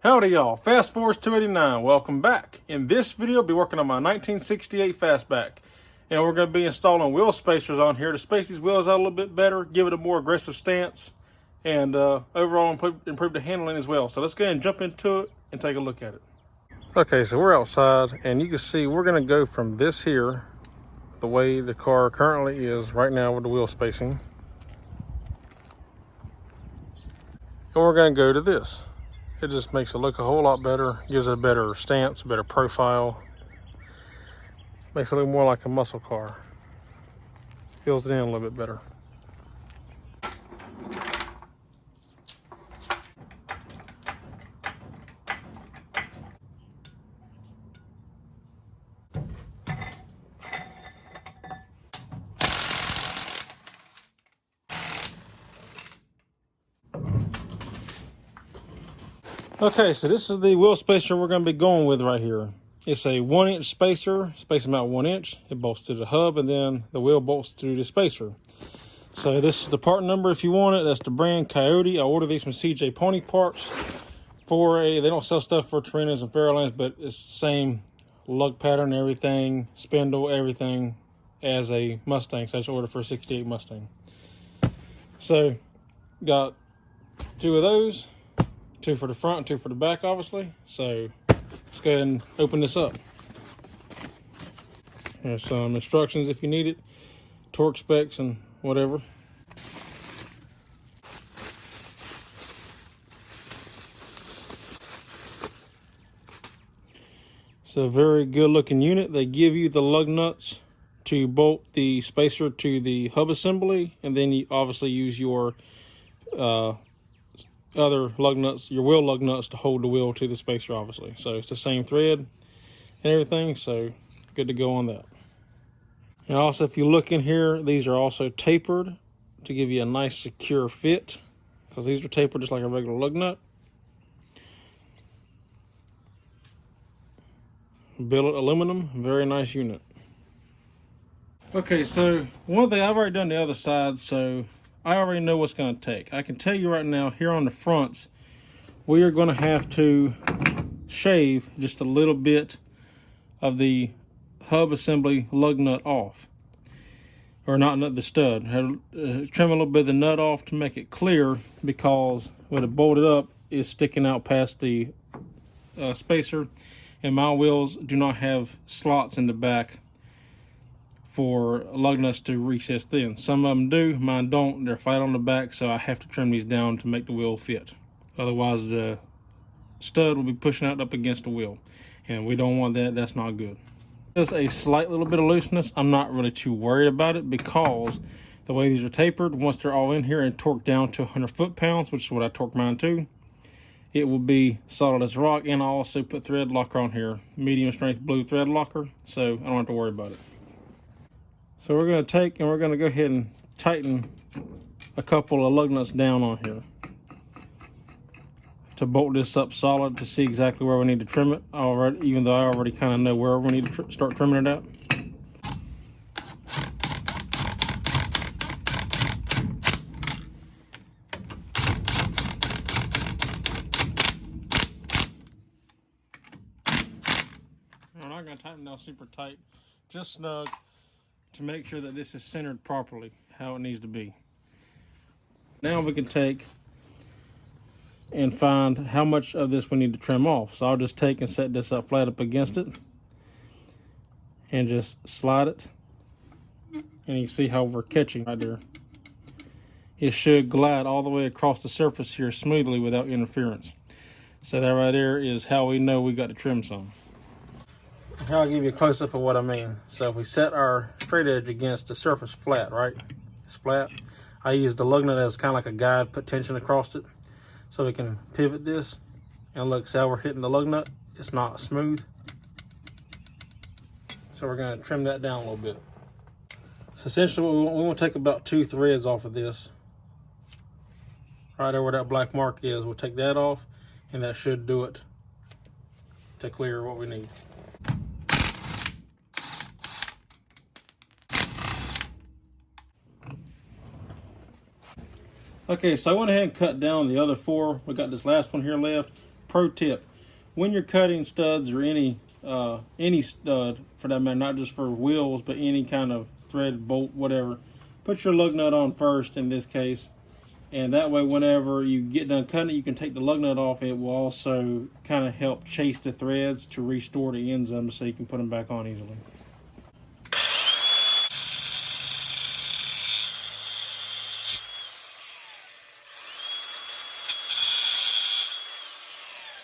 Howdy y'all, Fast Force 289, welcome back. In this video, I'll be working on my 1968 Fastback. And we're going to be installing wheel spacers on here to space these wheels out a little bit better, give it a more aggressive stance, and overall improve the handling as well. So let's go ahead and jump into it and take a look at it. Okay, so we're outside, and you can see we're going to go from this here, the way the car currently is right now with the wheel spacing. And we're going to go to this. It just makes it look a whole lot better, gives it a better stance, a better profile. Makes it look more like a muscle car. Fills it in a little bit better. Okay, so this is the wheel spacer we're going to be going with right here. It's a 1-inch spacer, spacing about 1 inch. It bolts to the hub, and then the wheel bolts to the spacer. So this is the part number if you want it. That's the brand Coyote. I ordered these from CJ Pony Parts. They don't sell stuff for Torinos and Fairlanes, but it's the same lug pattern, everything, spindle, everything as a Mustang. So I just ordered for a 68 Mustang. So got 2 of those. 2 for the front and 2 for the back, obviously. So let's go ahead and open this up. There's some instructions if you need it, torque specs and whatever. It's a very good looking unit. They give you the lug nuts to bolt the spacer to the hub assembly, and then you obviously use your other lug nuts, your wheel lug nuts, to hold the wheel to the spacer, obviously. So it's the same thread and everything, so good to go on that. And also, if you look in here, these are also tapered to give you a nice secure fit, because these are tapered just like a regular lug nut. Billet aluminum, very nice unit. Okay, so one thing, I've already done the other side, so I already know what's going to take. I can tell you right now, here on the fronts, we are going to have to shave just a little bit of the hub assembly lug nut off. Or not the stud. Trim a little bit of the nut off to make it clear, because when it bolted up, it's sticking out past the spacer, and my wheels do not have slots in the back for lug nuts to reach this thin. Some of them do, mine don't. They're flat on the back, so I have to trim these down to make the wheel fit. Otherwise, the stud will be pushing out up against the wheel, and we don't want that. That's not good. There's a slight little bit of looseness. I'm not really too worried about it, because the way these are tapered, once they're all in here and torqued down to 100 foot-pounds, which is what I torque mine to, it will be solid as rock. And I also put thread locker on here, medium strength blue thread locker, so I don't have to worry about it. So we're going to take and we're going to go ahead and tighten a couple of lug nuts down on here to bolt this up solid, to see exactly where we need to trim it already, even though I already kind of know where we need to start trimming it out. I'm not going to tighten down super tight, just snug, to make sure that this is centered properly, how it needs to be. Now we can take and find how much of this we need to trim off. So I'll just take and set this up flat up against it and just slide it. And you can see how we're catching right there. It should glide all the way across the surface here smoothly without interference. So that right there is how we know we got to trim some. Here I'll give you a close-up of what I mean. So if we set our straight edge against the surface flat, right? It's flat. I use the lug nut as kind of like a guide, put tension across it, so we can pivot this. And look, see how we're hitting the lug nut? It's not smooth. So we're going to trim that down a little bit. So essentially what we want to take about 2 threads off of this. Right there where that black mark is, we'll take that off, and that should do it to clear what we need. Okay, so I went ahead and cut down the other 4. We got this last one here left. pro tip: when you're cutting studs or any stud for that matter, not just for wheels but any kind of thread, bolt, whatever, put your lug nut on first in this case, and that way whenever you get done cutting it, you can take the lug nut off. It will also kind of help chase the threads to restore the ends of them so you can put them back on easily.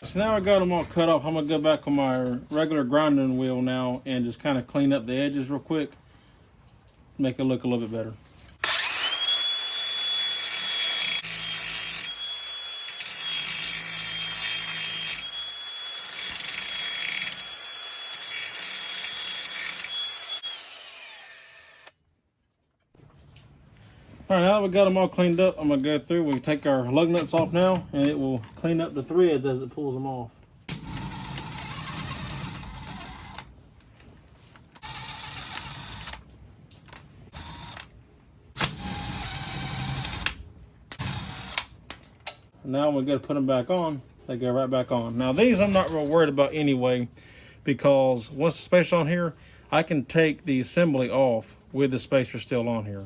So now I got them all cut off. I'm gonna go back on my regular grinding wheel now and just kind of clean up the edges real quick, make it look a little bit better. All right, now that we got them all cleaned up, I'm gonna go through. We can take our lug nuts off now, and it will clean up the threads as it pulls them off. Now when we go to put them back on, they go right back on. Now these I'm not real worried about anyway, because once the spacer's on here, I can take the assembly off with the spacer still on here.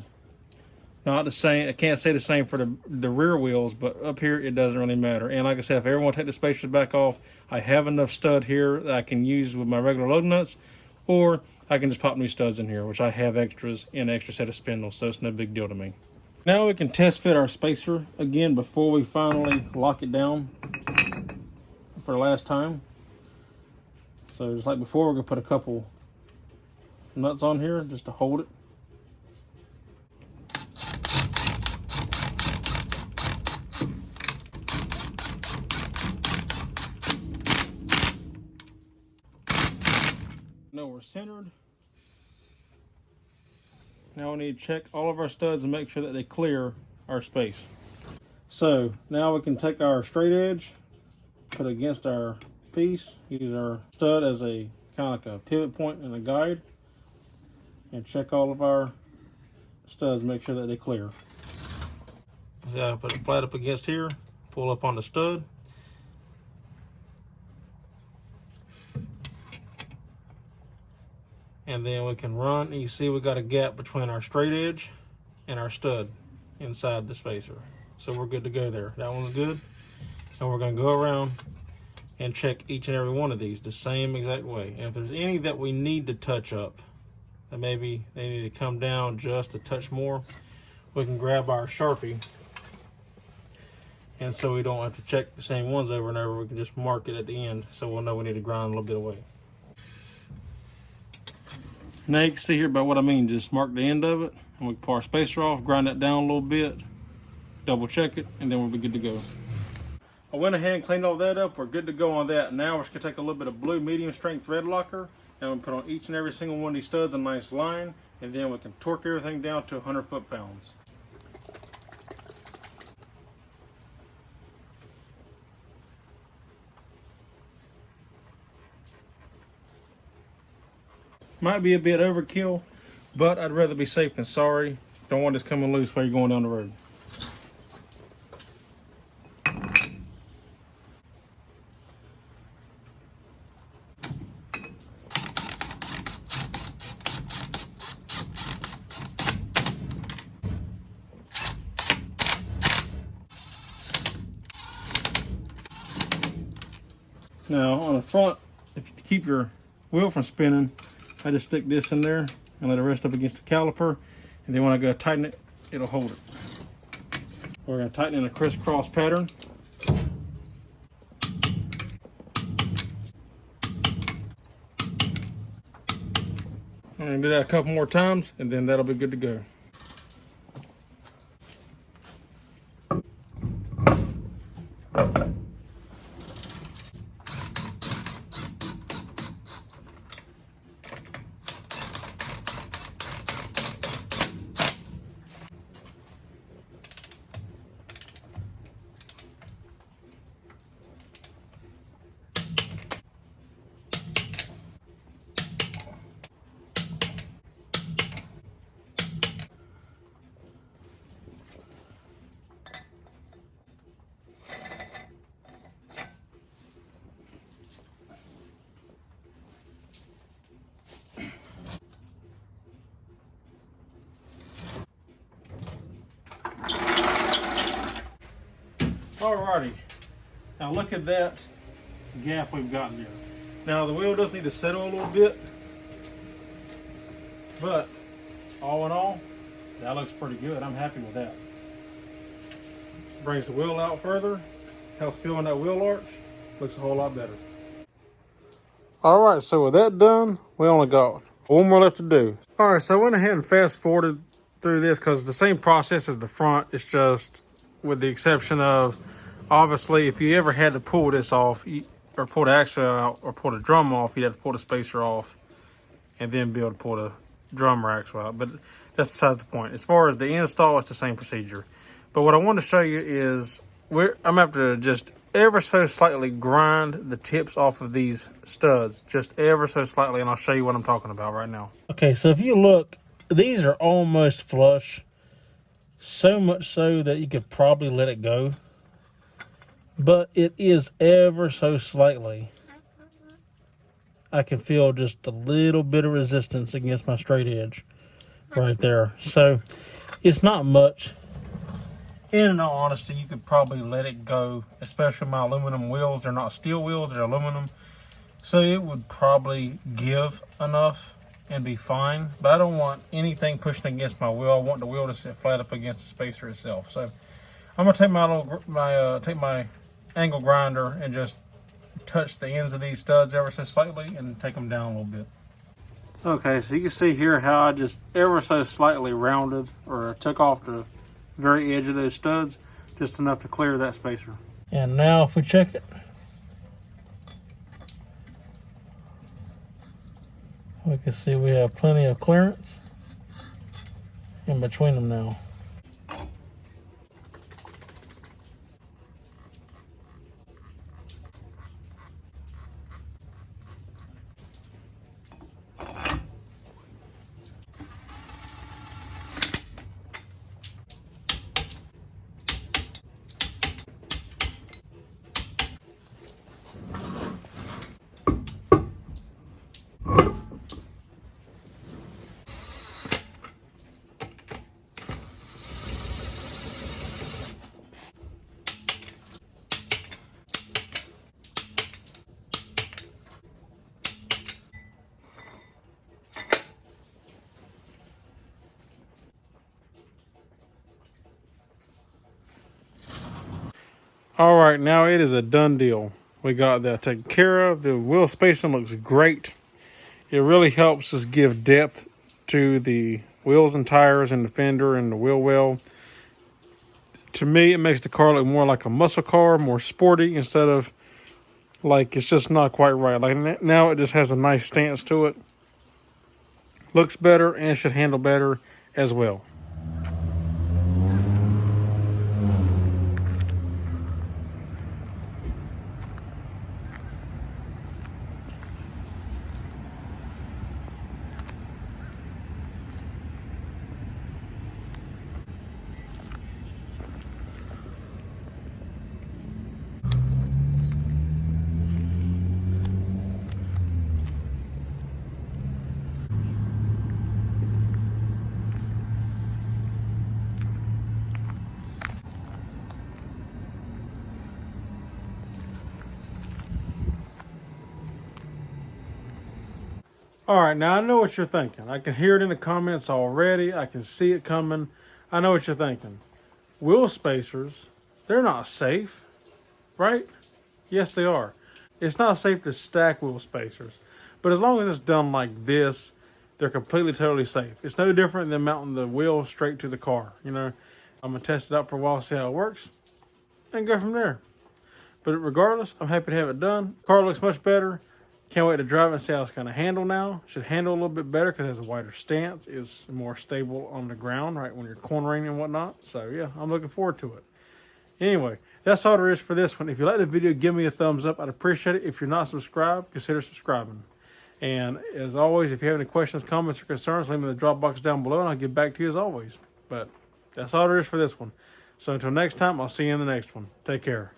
Not the same, I can't say the same for the rear wheels, but up here it doesn't really matter. And like I said, if I ever want to take the spacers back off, I have enough stud here that I can use with my regular lug nuts, or I can just pop new studs in here, which I have extras in an extra set of spindles, so it's no big deal to me. Now we can test fit our spacer again before we finally lock it down for the last time. So just like before, we're gonna put a couple nuts on here just to hold it. Now we're centered. Now we need to check all of our studs and make sure that they clear our space. So now we can take our straight edge, put it against our piece, use our stud as a kind of like a pivot point and a guide, and check all of our studs, make sure that they clear. So I put it flat up against here, pull up on the stud. And then we can run, and you see we got a gap between our straight edge and our stud inside the spacer. So we're good to go there. That one's good. And we're gonna go around and check each and every one of these the same exact way. And if there's any that we need to touch up, that maybe they need to come down just a touch more, we can grab our Sharpie. And so we don't have to check the same ones over and over, we can just mark it at the end so we'll know we need to grind a little bit away. Now you can see here by what I mean, just mark the end of it, and we can pull our spacer off, grind that down a little bit, double check it, and then we'll be good to go. I went ahead and cleaned all that up. We're good to go on that. Now we're just gonna take a little bit of blue medium strength thread locker, and we'll put on each and every single one of these studs a nice line, and then we can torque everything down to 100 foot-pounds. Might be a bit overkill, but I'd rather be safe than sorry. Don't want this coming loose while you're going down the road. Now on the front, if you keep your wheel from spinning, I just stick this in there and let it rest up against the caliper, and then when I go tighten it, it'll hold it. We're going to tighten in a crisscross pattern. I'm going to do that a couple more times, and then that'll be good to go. Alrighty, now look at that gap we've gotten there. Now the wheel does need to settle a little bit, but all in all, that looks pretty good. I'm happy with that. Brings the wheel out further, helps fill in that wheel arch, looks a whole lot better. Alright, so with that done, we only got one more left to do. Alright, so I went ahead and fast forwarded through this because the same process as the front. It's just with the exception of, obviously, if you ever had to pull this off, or pull the axle out, or pull the drum off, you'd have to pull the spacer off and then be able to pull the drum or axle out. But that's besides the point. As far as the install, it's the same procedure. But what I want to show you is I'm going to have to just ever so slightly grind the tips off of these studs, just ever so slightly, and I'll show you what I'm talking about right now. Okay, so if you look, these are almost flush, so much so that you could probably let it go, but it is ever so slightly. I can feel just a little bit of resistance against my straight edge right there. So it's not much. In all honesty, you could probably let it go, especially my aluminum wheels. They're not steel wheels, they're aluminum. So it would probably give enough and be fine. But I don't want anything pushing against my wheel. I want the wheel to sit flat up against the spacer itself. So I'm gonna take my angle grinder and just touch the ends of these studs ever so slightly and take them down a little bit. Okay, so you can see here how I just ever so slightly rounded or took off the very edge of those studs, just enough to clear that spacer. And now if we check it, we can see we have plenty of clearance in between them now. All right, now it is a done deal. We got that taken care of. The wheel spacing looks great. It really helps us give depth to the wheels and tires and the fender and the wheel well. To me, it makes the car look more like a muscle car, more sporty, instead of like it's just not quite right. Like now it just has a nice stance to it. Looks better and should handle better as well. All right, now I know what you're thinking. I can hear it in the comments already. I can see it coming. I know what you're thinking. Wheel spacers, they're not safe, right? Yes, they are. It's not safe to stack wheel spacers. But as long as it's done like this, they're completely, totally safe. It's no different than mounting the wheel straight to the car. You know, I'm going to test it out for a while, see how it works, and go from there. But regardless, I'm happy to have it done. Car looks much better. Can't wait to drive it and see how it's going to handle now. Should handle a little bit better because it has a wider stance. It's more stable on the ground, right, when you're cornering and whatnot. So, yeah, I'm looking forward to it. Anyway, that's all there is for this one. If you like the video, give me a thumbs up. I'd appreciate it. If you're not subscribed, consider subscribing. And as always, if you have any questions, comments, or concerns, leave them in the drop box down below, and I'll get back to you as always. But that's all there is for this one. So until next time, I'll see you in the next one. Take care.